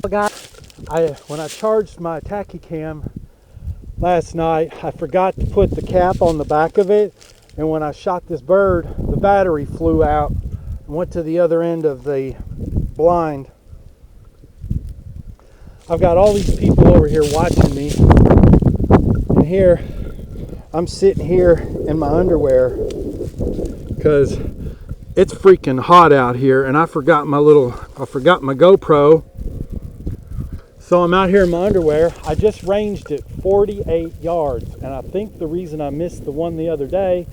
When I charged my Tachycam last night, I forgot to put the cap on the back of it, and when I shot this bird, the battery flew out and went to the other end of the blind. I've got all these people over here watching me, and here I'm sitting here in my underwear because it's freaking hot out here, and I forgot my GoPro. So I'm out here in my underwear. I just ranged it 48 yards, and I think the reason I missed the one the other day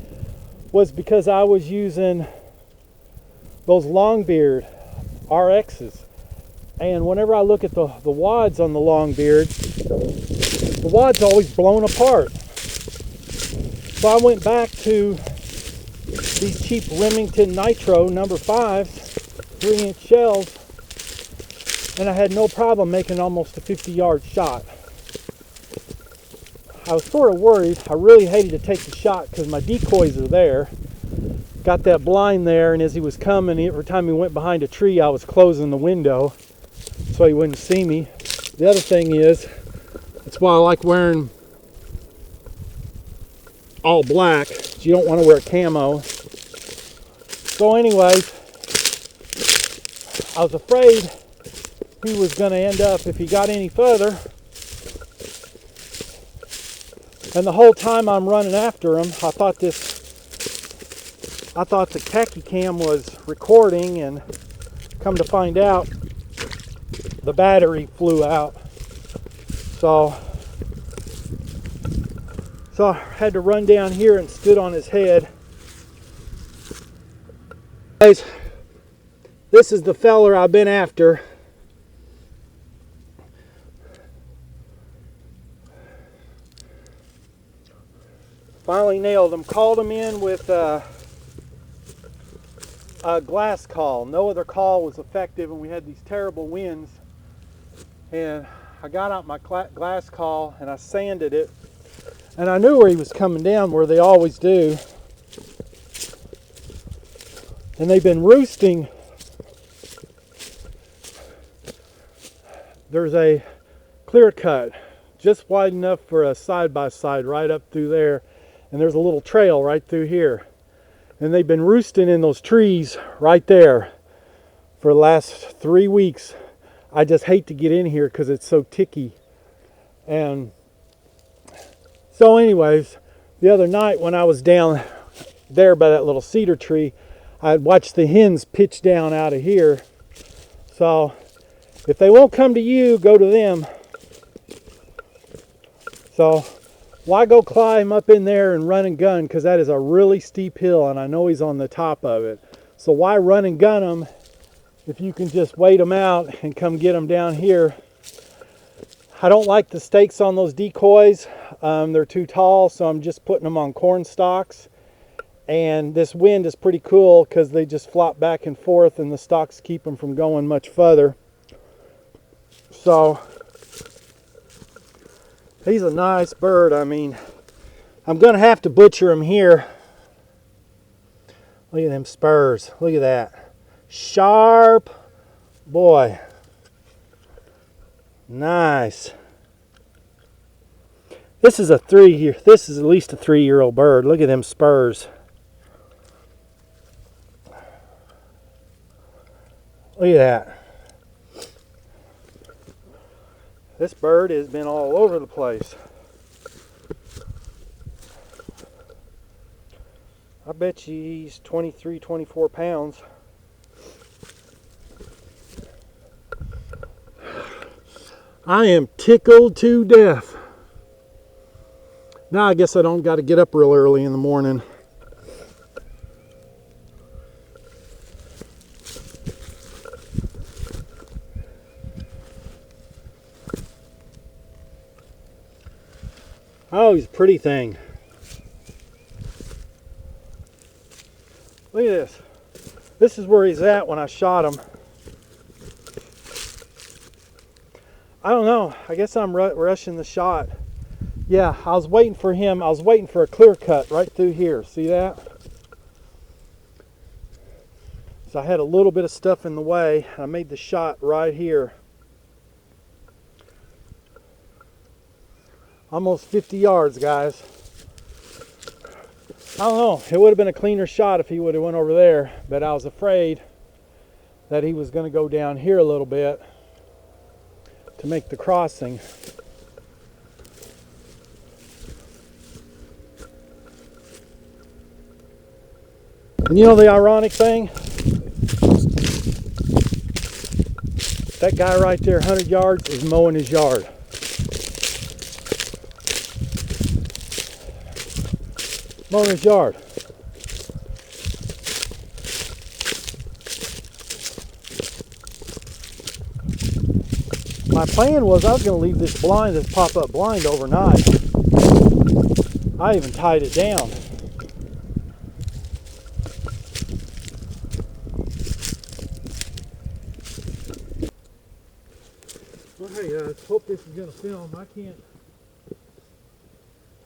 was because I was using those Longbeard RXs. And whenever I look at the wads on the Longbeard, the wad's always blown apart. So I went back to these cheap Remington Nitro number 5s, 3-inch shells, and I had no problem making almost a 50-yard shot. I was sort of worried. I really hated to take the shot because my decoys are there. Got that blind there, and as he was coming, every time he went behind a tree, I was closing the window so he wouldn't see me. The other thing is, that's why I like wearing all black. You don't want to wear camo. So anyways, I was afraid he was going to end up, if he got any further, and the whole time I'm running after him, I thought the Tachycam was recording, and come to find out the battery flew out. So I had to run down here and stood on his head. Guys, this is the feller I've been after. Finally nailed him. Called him in with a glass call. No other call was effective, and we had these terrible winds. And I got out my glass call and I sanded it, and I knew where he was coming down, where they always do. And they've been roosting. There's a clear cut just wide enough for a side-by-side right up through there, and there's a little trail right through here, and they've been roosting in those trees right there for the last 3 weeks. I just hate to get in here because it's so ticky. And so anyways, the other night when I was down there by that little cedar tree, I had watched the hens pitch down out of here. So if they won't come to you, go to them. So why go climb up in there and run and gun, because that is a really steep hill and I know he's on the top of it. So why run and gun him if you can just wait them out and come get them down here? I don't like the stakes on those decoys. They're too tall, so I'm just putting them on corn stalks. And this wind is pretty cool because they just flop back and forth, and the stalks keep them from going much further. So he's a nice bird. I mean, I'm gonna have to butcher him here. Look at them spurs. Look at that. Sharp boy. Nice. This is at least a 3-year-old bird. Look at them spurs. Look at that. This bird has been all over the place. I bet you he's 23, 24 pounds. I am tickled to death. Now I guess I don't got to get up real early in the morning. Oh, he's a pretty thing. Look at this. This is where he's at when I shot him. I don't know. I guess I'm rushing the shot. Yeah, I was waiting for him. I was waiting for a clear cut right through here. See that? So I had a little bit of stuff in the way. I made the shot right here. Almost 50 yards, guys. I don't know. It would have been a cleaner shot if he would have went over there, but I was afraid that he was going to go down here a little bit to make the crossing. And you know the ironic thing? That guy right there, 100 yards, is mowing his yard. Mowing his yard. My plan was I was going to leave this blind, this pop-up blind, overnight. I even tied it down. Well, hey guys, hope this is going to film.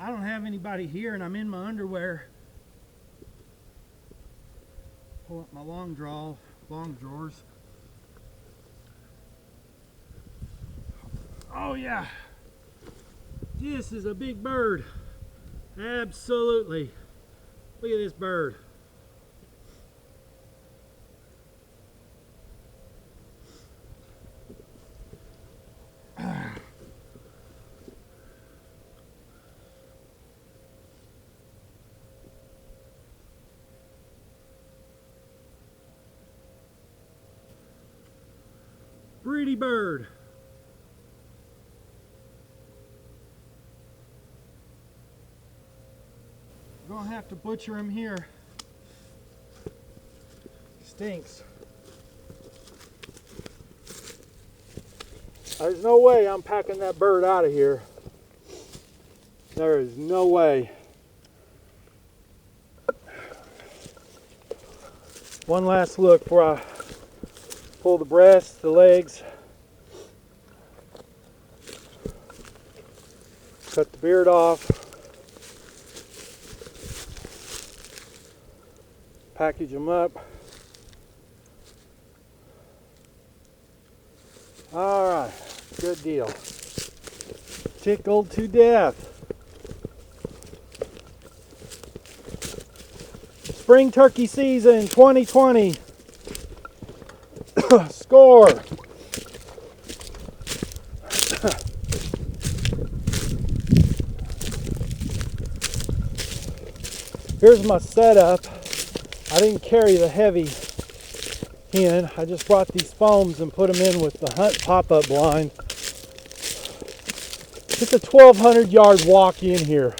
I don't have anybody here and I'm in my underwear. Pull up my long drawers. Oh yeah, this is a big bird. Absolutely. Look at this bird. Pretty bird. We're gonna have to butcher him here. Stinks. There's no way I'm packing that bird out of here. There is no way. One last look before I pull the breast, the legs, cut the beard off, package them up. All right, good deal. Tickled to death. Spring turkey season 2020. Score. Here's my setup. I didn't carry the heavy hen. I just brought these foams and put them in with the hunt pop-up blind. It's a 1,200 yard walk in here.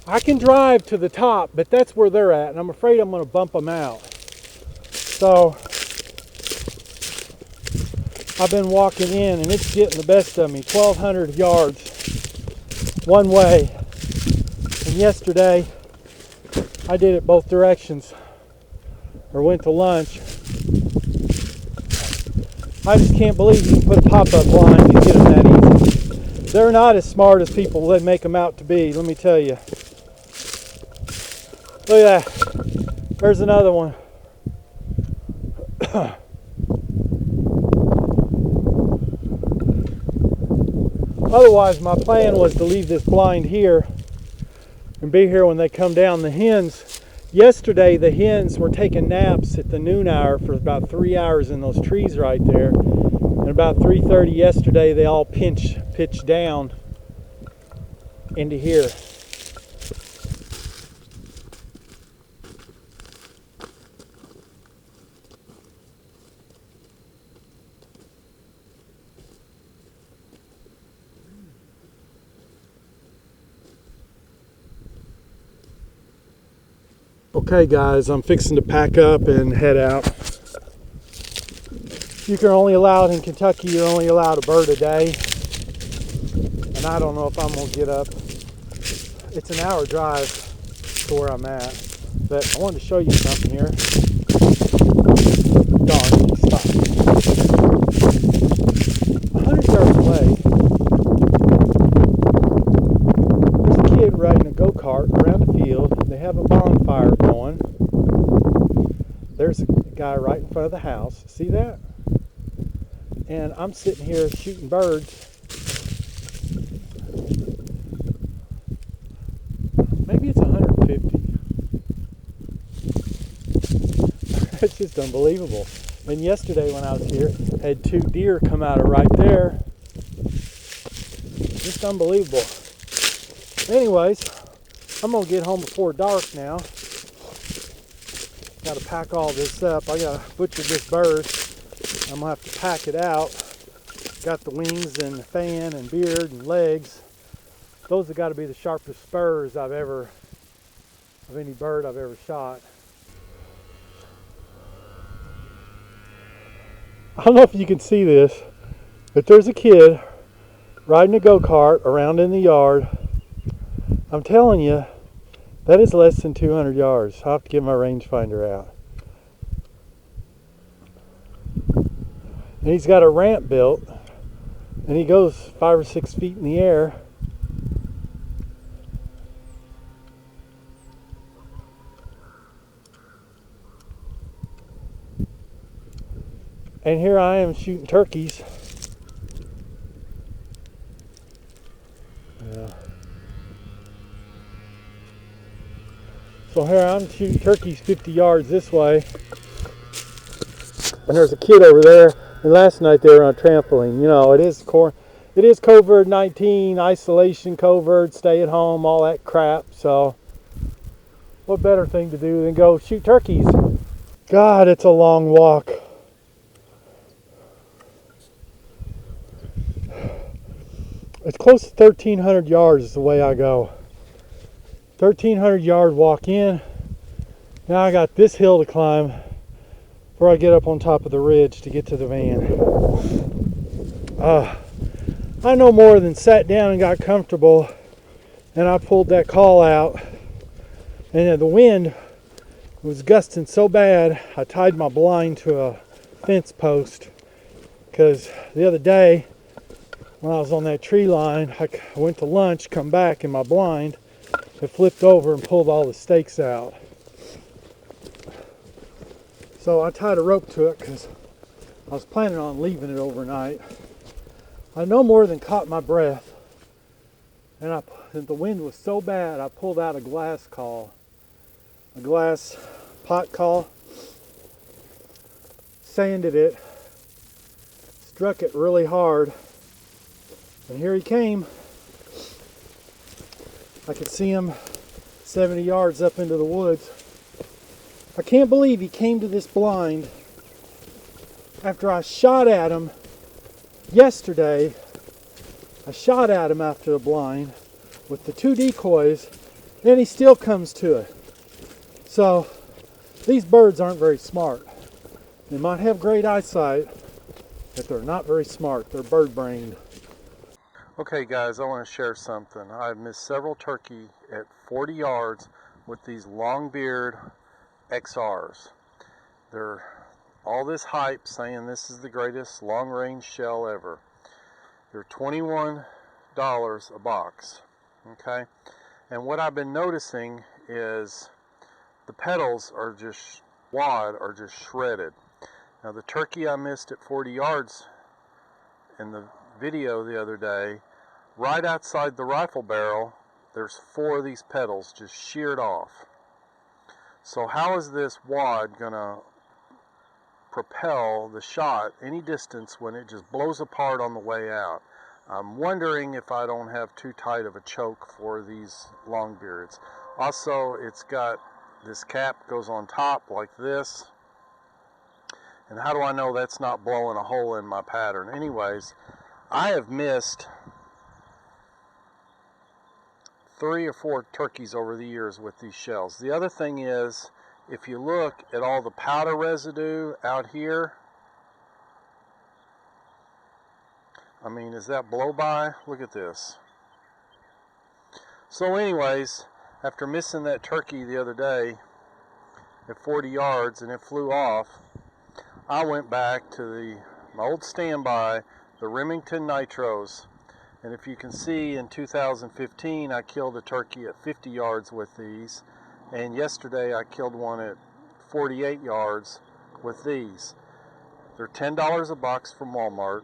I can drive to the top, but that's where they're at, and I'm afraid I'm going to bump them out. So I've been walking in, and it's getting the best of me. 1,200 yards one way. And yesterday, I did it both directions, or went to lunch. I just can't believe you can put a pop-up blind and get them that easy. They're not as smart as people they make them out to be, let me tell you. Look at that. There's another one. Otherwise, my plan was to leave this blind here and be here when they come down. The hens, yesterday the hens were taking naps at the noon hour for about 3 hours in those trees right there. And about 3:30 yesterday, they all pitched down into here. Okay guys, I'm fixing to pack up and head out. You can only allow it in Kentucky, you're only allowed a bird a day. And I don't know if I'm going to get up. It's an hour drive to where I'm at. But I wanted to show you something here. Darn, stop. 100 yards away, there's a kid riding a go-kart around the field. They have a bonfire going. There's a guy right in front of the house. See that? And I'm sitting here shooting birds. It's just unbelievable. And yesterday when I was here, I had 2 deer come out of right there. Just unbelievable. Anyways, I'm gonna get home before dark now. Got to pack all this up. I gotta butcher this bird. I'm gonna have to pack it out. Got the wings and the fan and beard and legs. Those have got to be the sharpest spurs of any bird I've ever shot. I don't know if you can see this, but there's a kid riding a go-kart around in the yard. I'm telling you, that is less than 200 yards. I'll have to get my rangefinder out. And he's got a ramp built, and he goes 5 or 6 feet in the air. And here I am shooting turkeys. Yeah. So here I'm shooting turkeys 50 yards this way. And there's a kid over there. And last night they were on a trampoline. You know, it is COVID-19, isolation, COVID, stay at home, all that crap. So what better thing to do than go shoot turkeys? God, it's a long walk. It's close to 1,300 yards is the way I go. 1,300 yard walk in. Now I got this hill to climb before I get up on top of the ridge to get to the van. I no more than sat down and got comfortable, and I pulled that call out, and the wind was gusting so bad I tied my blind to a fence post, because the other day when I was on that tree line, I went to lunch, come back, and my blind had flipped over and pulled all the stakes out. So I tied a rope to it because I was planning on leaving it overnight. I no more than caught my breath, and the wind was so bad I pulled out a glass pot call, sanded it, struck it really hard, and here he came. I could see him 70 yards up into the woods. I can't believe he came to this blind after I shot at him yesterday. I shot at him after the blind with the 2 decoys, and he still comes to it. So these birds aren't very smart. They might have great eyesight, but they're not very smart. They're bird-brained. Okay guys, I want to share something. I've missed several turkey at 40 yards with these long-beard XRs. They're all this hype saying this is the greatest long-range shell ever. They're $21 a box, okay? And what I've been noticing is the petals are just shredded. Now the turkey I missed at 40 yards in the video the other day, right outside the rifle barrel, there's 4 of these petals just sheared off. So how is this wad gonna propel the shot any distance when it just blows apart on the way out? I'm wondering if I don't have too tight of a choke for these longbeards. Also, it's got this cap goes on top like this. And how do I know that's not blowing a hole in my pattern? Anyways, I have missed 3 or 4 turkeys over the years with these shells. The other thing is, if you look at all the powder residue out here, I mean, is that blow by? Look at this. So anyways, after missing that turkey the other day at 40 yards and it flew off, I went back to my old standby, the Remington Nitros. And if you can see, in 2015 I killed a turkey at 50 yards with these, and yesterday I killed one at 48 yards with these. They're $10 a box from Walmart.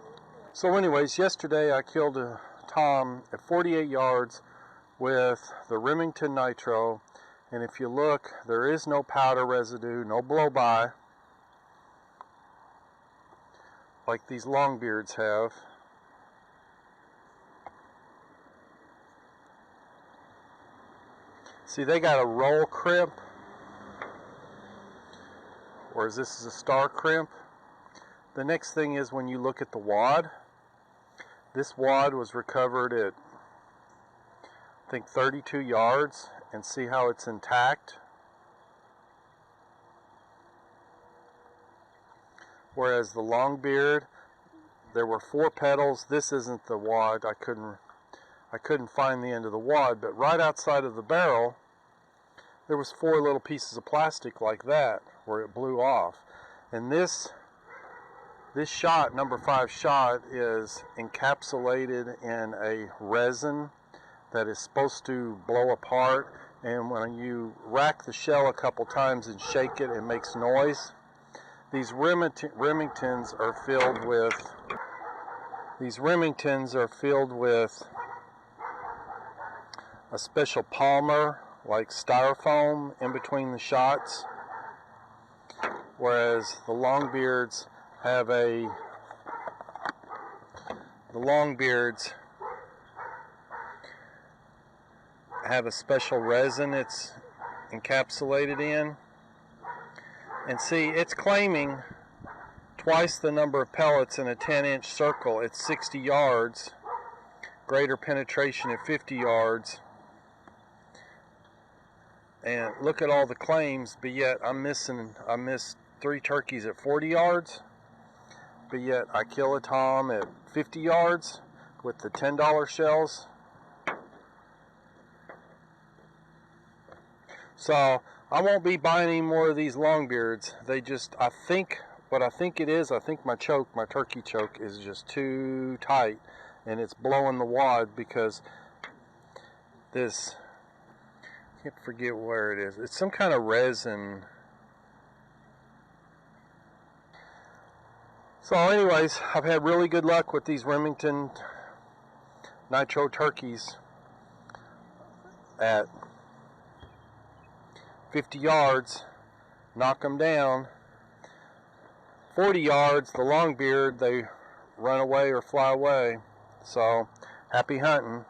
So anyways, yesterday I killed a tom at 48 yards with the Remington Nitro, and if you look, there is no powder residue, no blow by. like these longbeards have. See, they got a roll crimp, whereas this is a star crimp. The next thing is when you look at the wad. This wad was recovered at, I think, 32 yards, and see how it's intact. Whereas the longbeard, there were 4 petals. This isn't the wad. I couldn't find the end of the wad, but right outside of the barrel, there was 4 little pieces of plastic like that, where it blew off. And this shot, number 5 shot, is encapsulated in a resin that is supposed to blow apart, and when you rack the shell a couple times and shake it, it makes noise. These Remingtons are filled with a special polymer like styrofoam in between the shots, whereas the longbeards have a special resin it's encapsulated in. And see, it's claiming twice the number of pellets in a 10-inch circle at 60 yards, greater penetration at 50 yards. And look at all the claims, but yet I missed 3 turkeys at 40 yards, but yet I kill a tom at 50 yards with the $10 shells. So I won't be buying any more of these longbeards. They just, I think my turkey choke is just too tight, and it's blowing the wad because this, I can't forget where it is. It's some kind of resin. So anyways, I've had really good luck with these Remington Nitro Turkeys at 50 yards, knock them down. 40 yards, the longbeard, they run away or fly away. So, happy hunting.